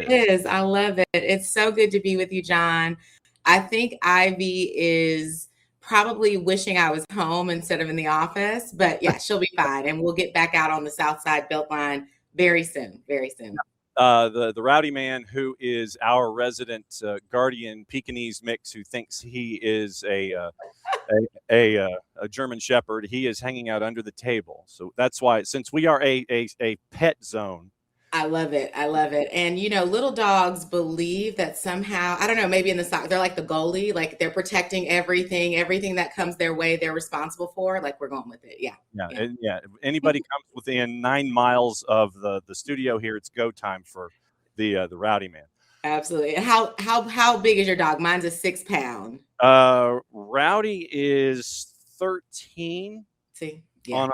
is. I love it. It's so good to be with you, John. I think Ivy is probably wishing I was home instead of in the office, but yeah, she'll be fine. And we'll get back out on the South Side Beltline very soon, very soon. The rowdy man who is our resident guardian Pekingese mix, who thinks he is a German Shepherd, he is hanging out under the table. So that's why, since we are a pet zone. I love it. I love it. And, little dogs believe that somehow, I don't know, maybe in the soccer, they're like the goalie, like they're protecting everything that comes their way, they're responsible for. Like, we're going with it. Yeah. If anybody comes within 9 miles of the studio here, it's go time for the rowdy man. Absolutely. And how big is your dog? Mine's a 6 pound. Rowdy is 13. See, yeah.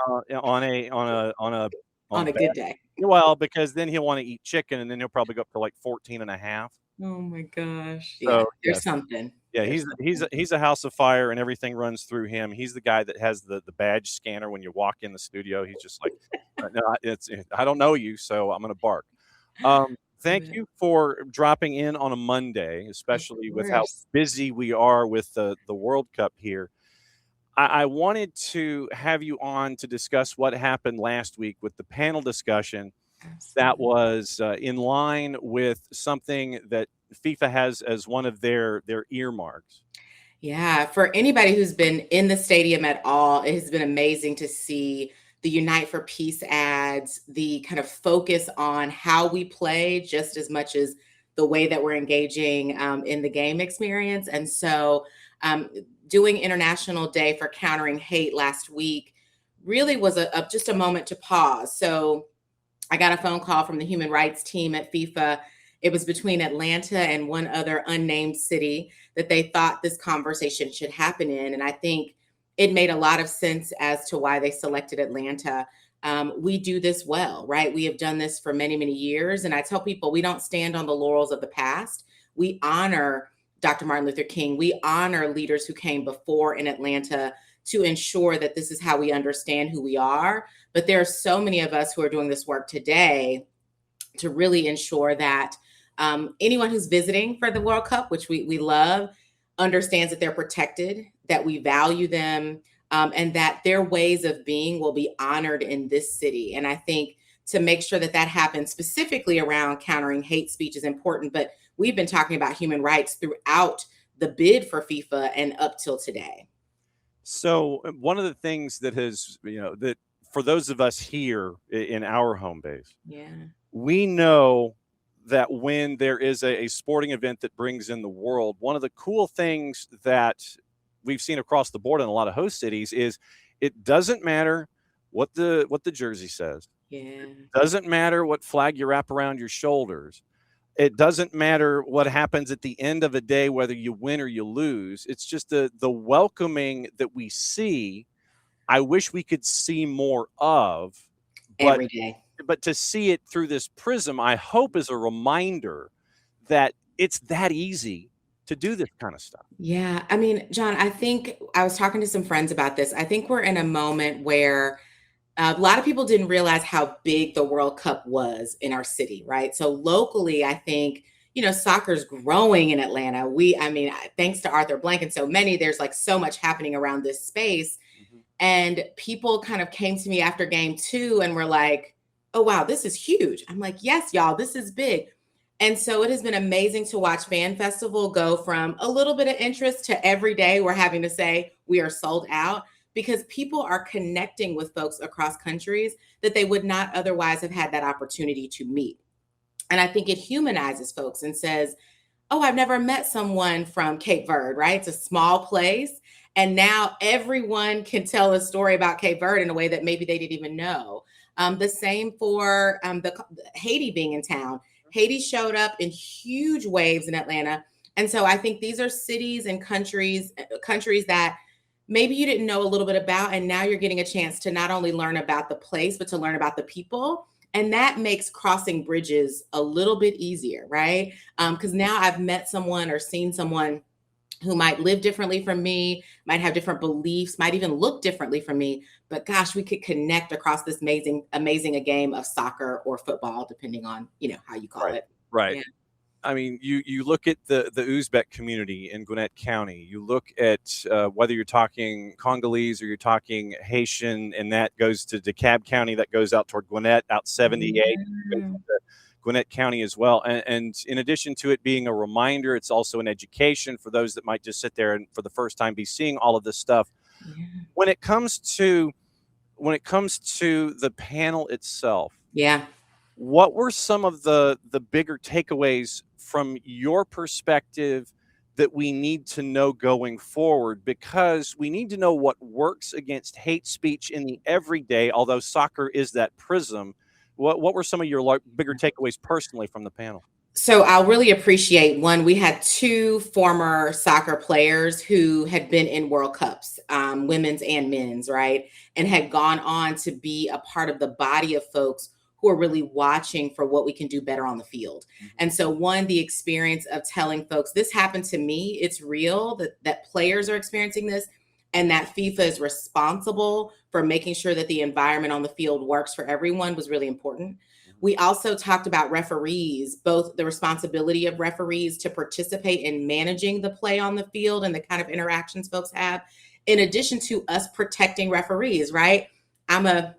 On a good day. Well, because then he'll want to eat chicken, and then he'll probably go up to like 14 and a half. Oh my gosh. Yeah, so, there's something. Yeah, he's a house of fire, and everything runs through him. He's the guy that has the badge scanner when you walk in the studio. He's just like, no, I don't know you, so I'm going to bark. Thank you for dropping in on a Monday, especially with how busy we are with the World Cup here. I wanted to have you on to discuss what happened last week with the panel discussion. Absolutely. That was in line with something that FIFA has as one of their earmarks. Yeah, for anybody who's been in the stadium at all, it has been amazing to see the Unite for Peace ads, the kind of focus on how we play just as much as the way that we're engaging in the game experience. And so doing International Day for Countering Hate last week really was just a moment to pause. So I got a phone call from the human rights team at FIFA. It was between Atlanta and one other unnamed city that they thought this conversation should happen in. And I think it made a lot of sense as to why they selected Atlanta. We do this well, right? We have done this for many, many years. And I tell people, we don't stand on the laurels of the past. We honor Dr. Martin Luther King. We honor leaders who came before in Atlanta to ensure that this is how we understand who we are. But there are so many of us who are doing this work today to really ensure that anyone who's visiting for the World Cup, which we love, understands that they're protected, that we value them, and that their ways of being will be honored in this city. And I think to make sure that that happens specifically around countering hate speech is important. But we've been talking about human rights throughout the bid for FIFA and up till today. So one of the things that has, that for those of us here in our home base, we know that when there is a sporting event that brings in the world, one of the cool things that we've seen across the board in a lot of host cities is it doesn't matter what the jersey says. Yeah. It doesn't matter what flag you wrap around your shoulders. It doesn't matter what happens at the end of a day, whether you win or you lose. It's just the welcoming that we see. I wish we could see more of every day. But to see it through this prism, I hope is a reminder that it's that easy to do this kind of stuff. Yeah. I mean, John, I think I was talking to some friends about this. I think we're in a moment where a lot of people didn't realize how big the World Cup was in our city, right? So locally, I think, soccer's growing in Atlanta. Thanks to Arthur Blank and so many, there's like so much happening around this space. Mm-hmm. And people kind of came to me after game 2 and were like, oh, wow, this is huge. I'm like, yes, y'all, this is big. And so it has been amazing to watch Fan Festival go from a little bit of interest to every day we're having to say we are sold out, because people are connecting with folks across countries that they would not otherwise have had that opportunity to meet. And I think it humanizes folks and says, oh, I've never met someone from Cape Verde, right? It's a small place. And now everyone can tell a story about Cape Verde in a way that maybe they didn't even know. The same for Haiti being in town. Haiti showed up in huge waves in Atlanta. And so I think these are cities and countries that maybe you didn't know a little bit about, and now you're getting a chance to not only learn about the place, but to learn about the people. And that makes crossing bridges a little bit easier, right? Because now I've met someone or seen someone who might live differently from me, might have different beliefs, might even look differently from me. But gosh, we could connect across this amazing a game of soccer or football, depending on, how you call it. Right. Yeah. I mean, you look at the Uzbek community in Gwinnett County. You look at whether you're talking Congolese or you're talking Haitian, and that goes to DeKalb County, that goes out toward Gwinnett, out 78, goes Yeah. to Gwinnett County as well. And in addition to it being a reminder, it's also an education for those that might just sit there and for the first time be seeing all of this stuff. Yeah. When it comes to the panel itself, Yeah. what were some of the bigger takeaways from your perspective that we need to know going forward? Because we need to know what works against hate speech in the everyday, although soccer is that prism. What were some of your bigger takeaways personally from the panel? So I'll really appreciate one. We had two former soccer players who had been in World Cups, women's and men's, right? And had gone on to be a part of the body of folks who are really watching for what we can do better on the field. And so one, the experience of telling folks, this happened to me, it's real, that players are experiencing this, and that FIFA is responsible for making sure that the environment on the field works for everyone was really important. We also talked about referees, both the responsibility of referees to participate in managing the play on the field and the kind of interactions folks have, in addition to us protecting referees, right? I'm a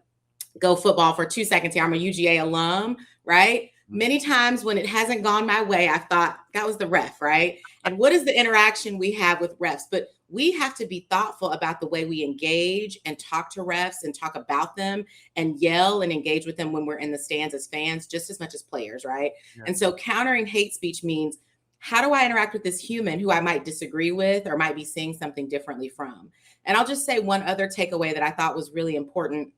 go football for 2 seconds here. I'm a UGA alum, right? Many times when it hasn't gone my way, I thought that was the ref, right? And what is the interaction we have with refs? But we have to be thoughtful about the way we engage and talk to refs and talk about them and yell and engage with them when we're in the stands as fans, just as much as players, right? Yeah. And so countering hate speech means, how do I interact with this human who I might disagree with or might be seeing something differently from? And I'll just say one other takeaway that I thought was really important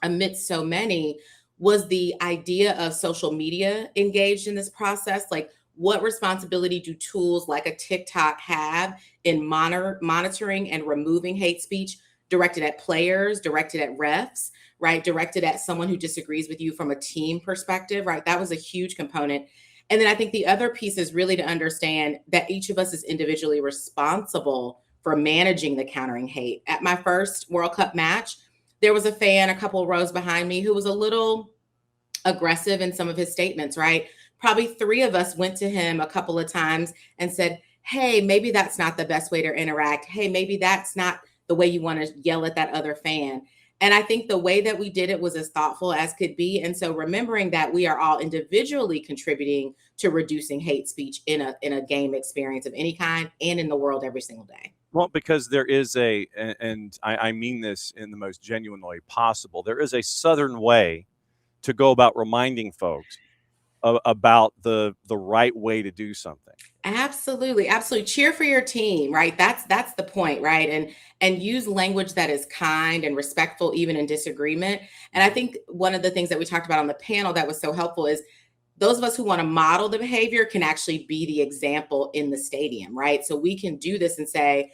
amidst so many was the idea of social media engaged in this process. Like, what responsibility do tools like a TikTok have in monitoring and removing hate speech directed at players, directed at refs, right? Directed at someone who disagrees with you from a team perspective, right? That was a huge component. And then I think the other piece is really to understand that each of us is individually responsible for managing the countering hate. At my first World Cup match, there was a fan a couple of rows behind me who was a little aggressive in some of his statements, right? Probably 3 of us went to him a couple of times and said, hey, maybe that's not the best way to interact. Hey, maybe that's not the way you want to yell at that other fan. And I think the way that we did it was as thoughtful as could be. And so remembering that we are all individually contributing to reducing hate speech in a game experience of any kind and in the world every single day. Well, because there is and I mean this in the most genuine way possible, there is a Southern way to go about reminding folks about the right way to do something. Absolutely, absolutely. Cheer for your team, right? That's the point, right? And use language that is kind and respectful, even in disagreement. And I think one of the things that we talked about on the panel that was so helpful is those of us who want to model the behavior can actually be the example in the stadium, right? So we can do this and say,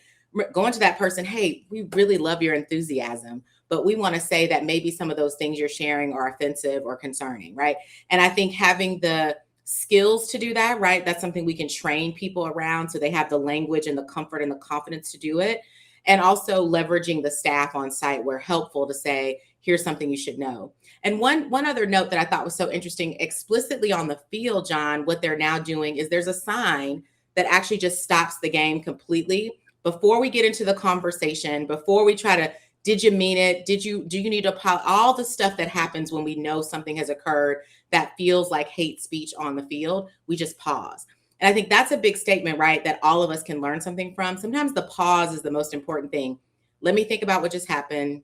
going to that person, hey, we really love your enthusiasm, but we want to say that maybe some of those things you're sharing are offensive or concerning, right? And I think having the skills to do that, right? That's something we can train people around so they have the language and the comfort and the confidence to do it. And also leveraging the staff on site where helpful to say, here's something you should know. And one other note that I thought was so interesting, explicitly on the field, John, what they're now doing is there's a sign that actually just stops the game completely before we get into the conversation, before we try to, did you mean it? Do you need to apologize? All the stuff that happens when we know something has occurred that feels like hate speech on the field, we just pause. And I think that's a big statement, right? That all of us can learn something from. Sometimes the pause is the most important thing. Let me think about what just happened.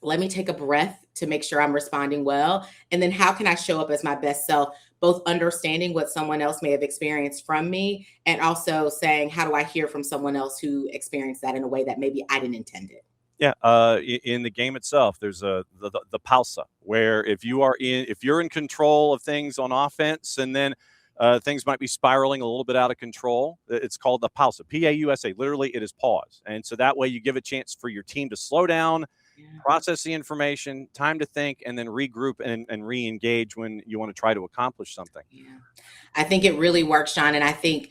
Let me take a breath to make sure I'm responding well. And then how can I show up as my best self, both understanding what someone else may have experienced from me and also saying, how do I hear from someone else who experienced that in a way that maybe I didn't intend it? Yeah, in the game itself, there's the pausa, where if you're in control of things on offense, and then things might be spiraling a little bit out of control, it's called the pausa. P-A-U-S-A. Literally, it is pause, and so that way you give a chance for your team to slow down, process the information, time to think, and then regroup and re-engage when you want to try to accomplish something. Yeah, I think it really works, John, and I think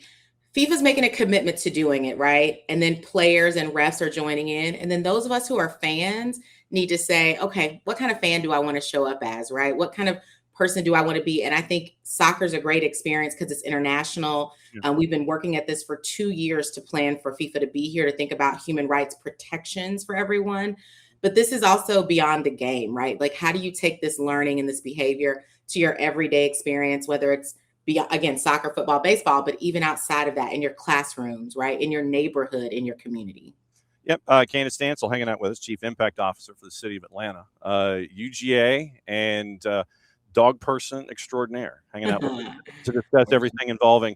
FIFA's making a commitment to doing it, right? And then players and refs are joining in. And then those of us who are fans need to say, okay, what kind of fan do I want to show up as, right? What kind of person do I want to be? And I think soccer is a great experience because it's international. Yeah. We've been working at this for 2 years to plan for FIFA to be here, to think about human rights protections for everyone. But this is also beyond the game, right? Like, how do you take this learning and this behavior to your everyday experience, whether it's again, soccer, football, baseball, but even outside of that, in your classrooms, right? In your neighborhood, in your community. Yep. Candace Stanciel hanging out with us, Chief Impact Officer for the City of Atlanta, UGA, and dog person extraordinaire, hanging out with us to discuss everything involving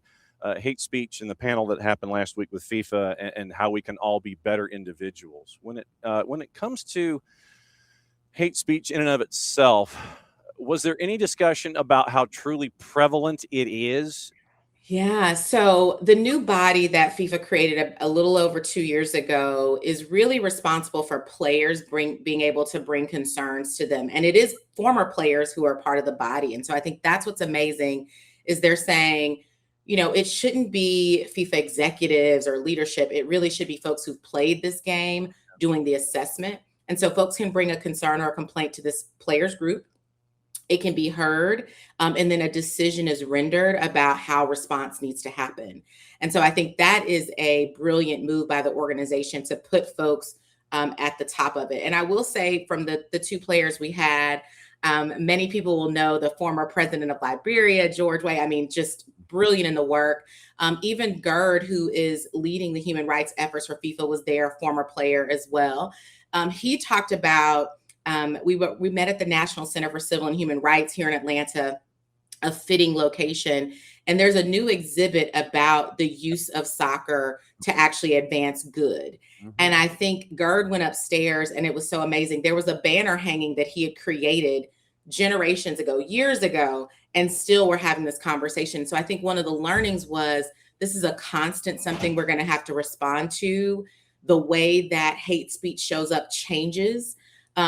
hate speech and the panel that happened last week with FIFA, and how we can all be better individuals. When it comes to hate speech in and of itself, was there any discussion about how truly prevalent it is? Yeah. So the new body that FIFA created a little over 2 years ago is really responsible for players being able to bring concerns to them. And it is former players who are part of the body. And so I think that's what's amazing is they're saying, it shouldn't be FIFA executives or leadership. It really should be folks who've played this game doing the assessment. And so folks can bring a concern or a complaint to this players group. It can be heard, and then a decision is rendered about how response needs to happen. And so I think that is a brilliant move by the organization to put folks at the top of it. And I will say, from the two players we had, many people will know the former president of Liberia, George Way. I mean, just brilliant in the work. Even Gerd, who is leading the human rights efforts for FIFA, was there, former player as well. He talked about, we met at the National Center for Civil and Human Rights here in Atlanta, a fitting location. And there's a new exhibit about the use of soccer to actually advance good. Mm-hmm. And I think Gerd went upstairs, and it was so amazing. There was a banner hanging that he had created generations ago, years ago, and still we're having this conversation. So I think one of the learnings was, this is a constant, something we're going to have to respond to. The way that hate speech shows up changes.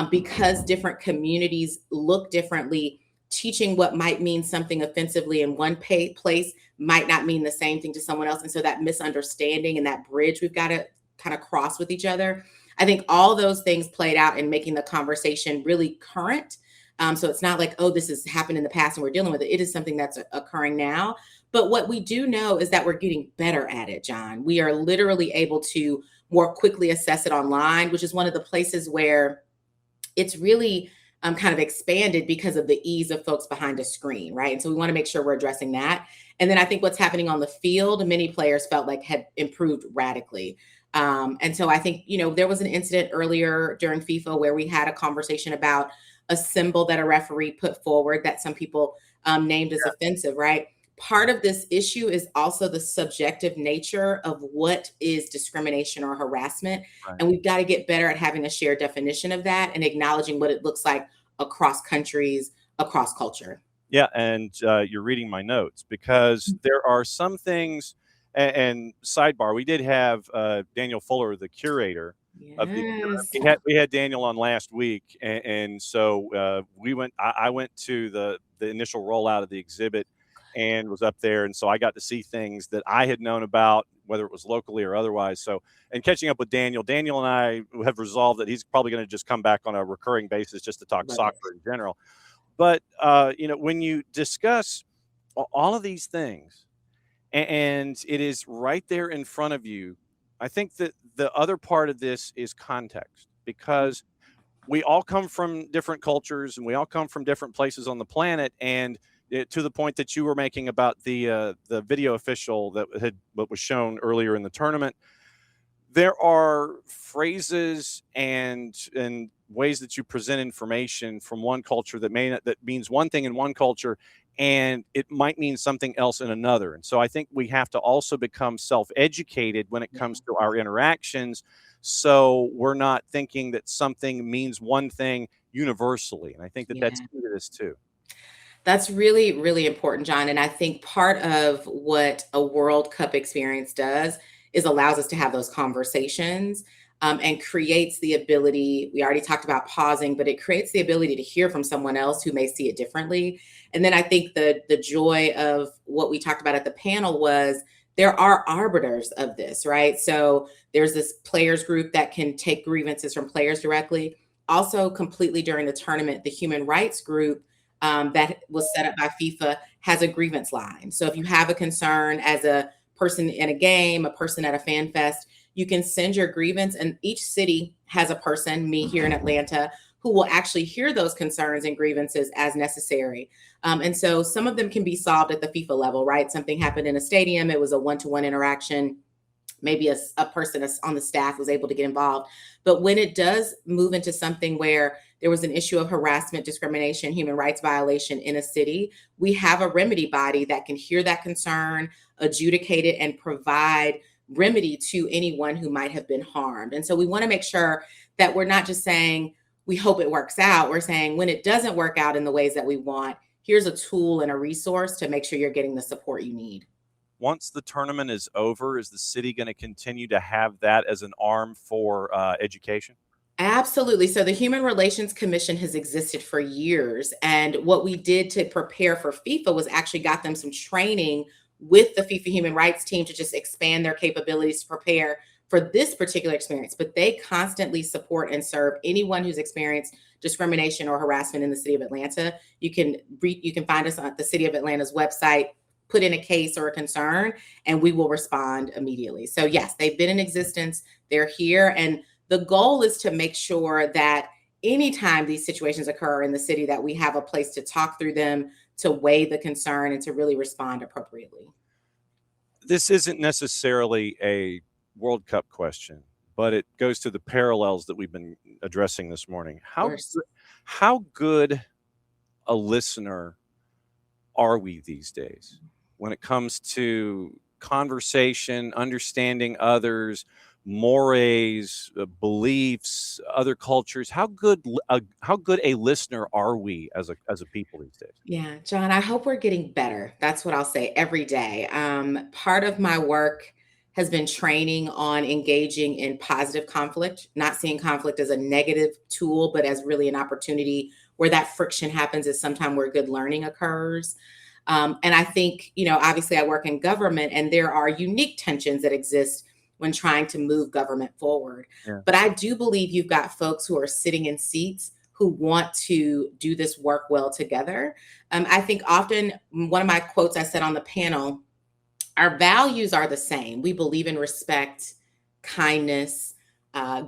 Because different communities look differently, teaching what might mean something offensively in one place might not mean the same thing to someone else. And so that misunderstanding and that bridge we've got to kind of cross with each other. I think all those things played out in making the conversation really current. So it's not like, oh, this has happened in the past and we're dealing with it. It is something that's occurring now. But what we do know is that we're getting better at it, John. We are literally able to more quickly assess it online, which is one of the places where it's really kind of expanded because of the ease of folks behind a screen, right? And so we want to make sure we're addressing that. And then I think what's happening on the field, many players felt like had improved radically. And so I think, there was an incident earlier during FIFA where we had a conversation about a symbol that a referee put forward that some people named as offensive, right? Part of this issue is also the subjective nature of what is discrimination or harassment. Right. And we've got to get better at having a shared definition of that and acknowledging what it looks like across countries, across culture. Yeah. And you're reading my notes, because there are some things, and sidebar, we did have Daniel Fuller, the curator. Yes. Of the, we had Daniel on last week. And so I went to the initial rollout of the exhibit and was up there. And so I got to see things that I had known about, whether it was locally or otherwise. So, and catching up with Daniel and I have resolved that he's probably going to just come back on a recurring basis just to talk soccer in general. But, when you discuss all of these things and it is right there in front of you, I think that the other part of this is context, because we all come from different cultures and we all come from different places on the planet. And to the point that you were making about the video official that was shown earlier in the tournament, there are phrases and ways that you present information from one culture that means one thing in one culture, and it might mean something else in another. And so I think we have to also become self-educated when it comes to our interactions, so we're not thinking that something means one thing universally. And I think that that's key to this too. That's really, really important, John. And I think part of what a World Cup experience does is allows us to have those conversations and creates the ability. We already talked about pausing, but it creates the ability to hear from someone else who may see it differently. And then I think the joy of what we talked about at the panel was there are arbiters of this, right? So there's this players group that can take grievances from players directly. Also, completely during the tournament, the human rights group that was set up by FIFA has a grievance line. So if you have a concern as a person in a game, a person at a fan fest, you can send your grievance, and each city has a person, me here in Atlanta, who will actually hear those concerns and grievances as necessary. And so some of them can be solved at the FIFA level, right? Something happened in a stadium, it was a one-to-one interaction. Maybe a person on the staff was able to get involved. But when it does move into something where there was an issue of harassment, discrimination, human rights violation in a city, we have a remedy body that can hear that concern, adjudicate it, and provide remedy to anyone who might have been harmed. And so we want to make sure that we're not just saying, we hope it works out. We're saying when it doesn't work out in the ways that we want, here's a tool and a resource to make sure you're getting the support you need. Once the tournament is over, is the city going to continue to have that as an arm for education? Absolutely. So the Human Relations Commission has existed for years. And what we did to prepare for FIFA was actually got them some training with the FIFA human rights team to just expand their capabilities to prepare for this particular experience. But they constantly support and serve anyone who's experienced discrimination or harassment in the city of Atlanta. You can find us on the City of Atlanta's website, put in a case or a concern, and we will respond immediately. So yes, they've been in existence. They're here. And the goal is to make sure that anytime these situations occur in the city, that we have a place to talk through them, to weigh the concern, and to really respond appropriately. This isn't necessarily a World Cup question, but it goes to the parallels that we've been addressing this morning. How good a listener are we these days when it comes to conversation, understanding others, mores, beliefs, other cultures? How good a listener are we as a people these days? Yeah, John, I hope we're getting better. That's what I'll say every day. Part of my work has been training on engaging in positive conflict, not seeing conflict as a negative tool, but as really an opportunity where that friction happens is sometime where good learning occurs. And I think, obviously I work in government, and there are unique tensions that exist when trying to move government forward. Yeah. But I do believe you've got folks who are sitting in seats who want to do this work well together. I think often one of my quotes I said on the panel, our values are the same. We believe in respect, kindness,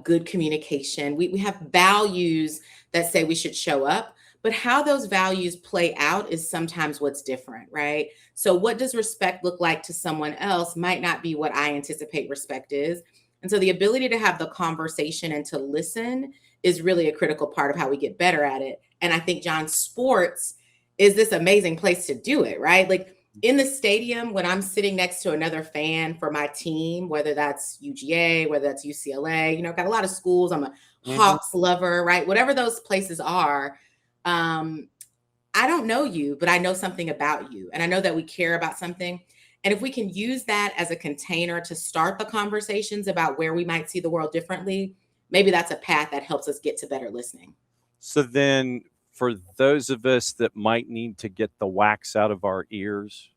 good communication. We have values that say we should show up, but how those values play out is sometimes what's different, right? So what does respect look like to someone else might not be what I anticipate respect is. And so the ability to have the conversation and to listen is really a critical part of how we get better at it. And I think, John, sports is this amazing place to do it, right? Like in the stadium, when I'm sitting next to another fan for my team, whether that's UGA, whether that's UCLA, got a lot of schools. I'm a Hawks lover, right? Whatever those places are, I don't know you, but I know something about you. And I know that we care about something. And if we can use that as a container to start the conversations about where we might see the world differently, maybe that's a path that helps us get to better listening. So then for those of us that might need to get the wax out of our ears,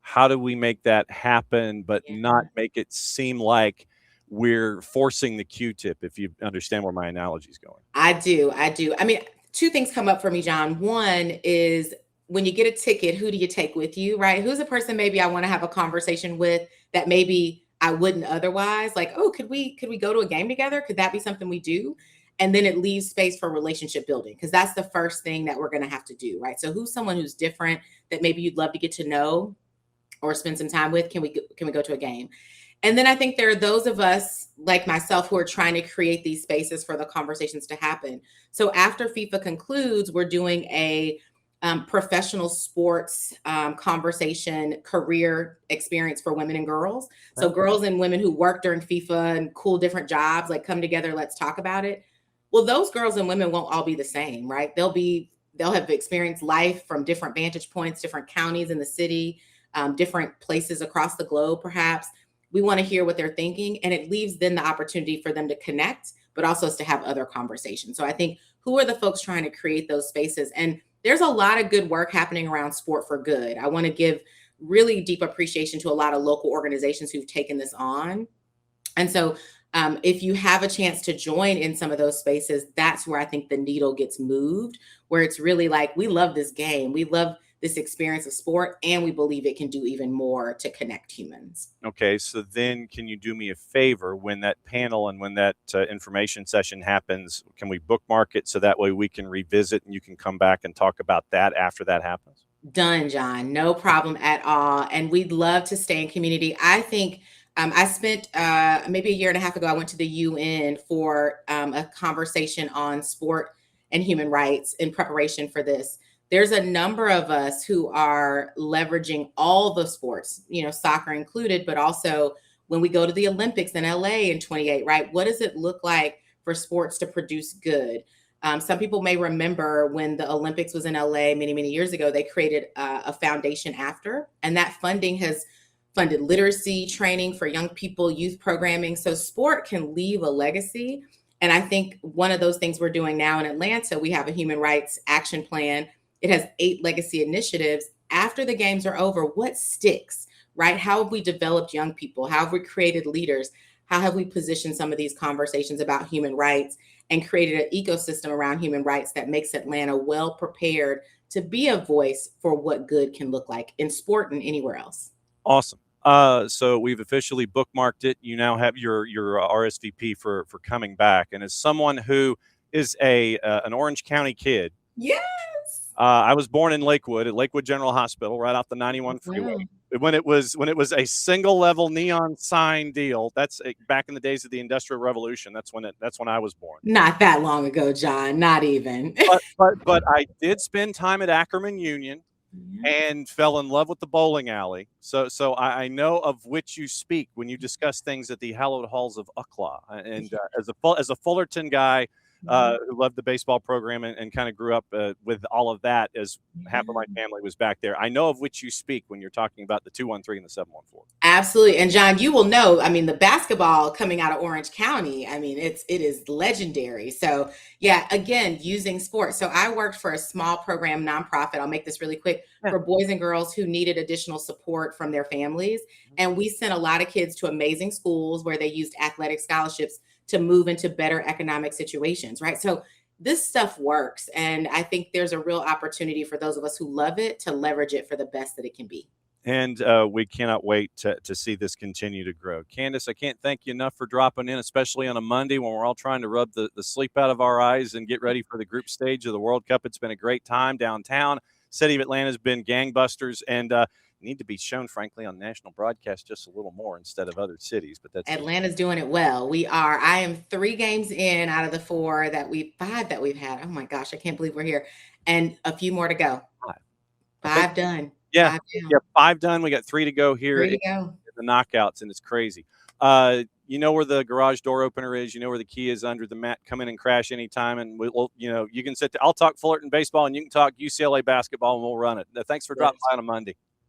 how do we make that happen, but not make it seem like we're forcing the Q-tip, if you understand where my analogy is going? I do. I mean, two things come up for me, John. One is when you get a ticket, who do you take with you, right? Who's a person maybe I want to have a conversation with that maybe I wouldn't otherwise? Like, oh, could we go to a game together? Could that be something we do? And then it leaves space for relationship building, because that's the first thing that we're going to have to do, right? So who's someone who's different that maybe you'd love to get to know or spend some time with? Can we go to a game? And then I think there are those of us like myself who are trying to create these spaces for the conversations to happen. So after FIFA concludes, we're doing a professional sports conversation career experience for women and girls. So girls and women who work during FIFA and cool different jobs, like come together, let's talk about it. Well, those girls and women won't all be the same, right? They'll have experienced life from different vantage points, different counties in the city, different places across the globe, perhaps. We want to hear what they're thinking, and it leaves then the opportunity for them to connect, but also to have other conversations. So I think, who are the folks trying to create those spaces? And there's a lot of good work happening around Sport for Good. I want to give really deep appreciation to a lot of local organizations who've taken this on. And so If you have a chance to join in some of those spaces, that's where I think the needle gets moved, where it's really like, we love this game, we love this experience of sport, and we believe it can do even more to connect humans. Okay, so then can you do me a favor when that panel and when that information session happens? Can we bookmark it so that way we can revisit and you can come back and talk about that after that happens? Done, John. No problem at all. And we'd love to stay in community. I think I spent maybe a year and a half ago, I went to the UN for a conversation on sport and human rights in preparation for this. There's a number of us who are leveraging all the sports, soccer included, but also when we go to the Olympics in LA in 28, right? What does it look like for sports to produce good? Some people may remember when the Olympics was in LA many, many years ago, they created a foundation after, and that funding has funded literacy training for young people, youth programming. So sport can leave a legacy. And I think one of those things we're doing now in Atlanta, we have a human rights action plan. It has 8 legacy initiatives. After the games are over, what sticks, right? How have we developed young people? How have we created leaders? How have we positioned some of these conversations about human rights and created an ecosystem around human rights that makes Atlanta well prepared to be a voice for what good can look like in sport and anywhere else? Awesome. So we've officially bookmarked it. You now have your RSVP for coming back. And as someone who is an Orange County kid, Yes. I was born in Lakewood at Lakewood General Hospital, right off the 91 freeway. Wow. When it was a single level neon sign deal, that's back in the days of the Industrial Revolution. That's when I was born. Not that long ago, John. Not even. But I did spend time at Ackerman Union and fell in love with the bowling alley. So I know of which you speak when you discuss things at the hallowed halls of UCLA. And as a Fullerton guy who loved the baseball program and kind of grew up with all of that, as half of my family was back there, I know of which you speak when you're talking about the 213 and the 714. Absolutely. And John, you will know, I mean, the basketball coming out of Orange County, I mean, it is legendary. So yeah, again, using sports. So I worked for a small program nonprofit. I'll make this really quick, for boys and girls who needed additional support from their families. And we sent a lot of kids to amazing schools where they used athletic scholarships to move into better economic situations, right? So this stuff works. And I think there's a real opportunity for those of us who love it to leverage it for the best that it can be. And we cannot wait to see this continue to grow. Candace, I can't thank you enough for dropping in, especially on a Monday when we're all trying to rub the sleep out of our eyes and get ready for the group stage of the World Cup. It's been a great time downtown. City of Atlanta has been gangbusters, and need to be shown, frankly, on national broadcast just a little more instead of other cities. But that's Atlanta's doing it well. We are. I am 3 games in out of the 5 that we've had. Oh my gosh, I can't believe we're here, and a few more to go. 5 done. Yeah, 5 down. 5 done. We got 3 to go here. 3 to go. In the knockouts, and it's crazy. You know where the garage door opener is. You know where the key is under the mat. Come in and crash anytime, and we'll, you can sit. I'll talk Fullerton baseball, and you can talk UCLA basketball, and we'll run it. Thanks for dropping by on a Monday.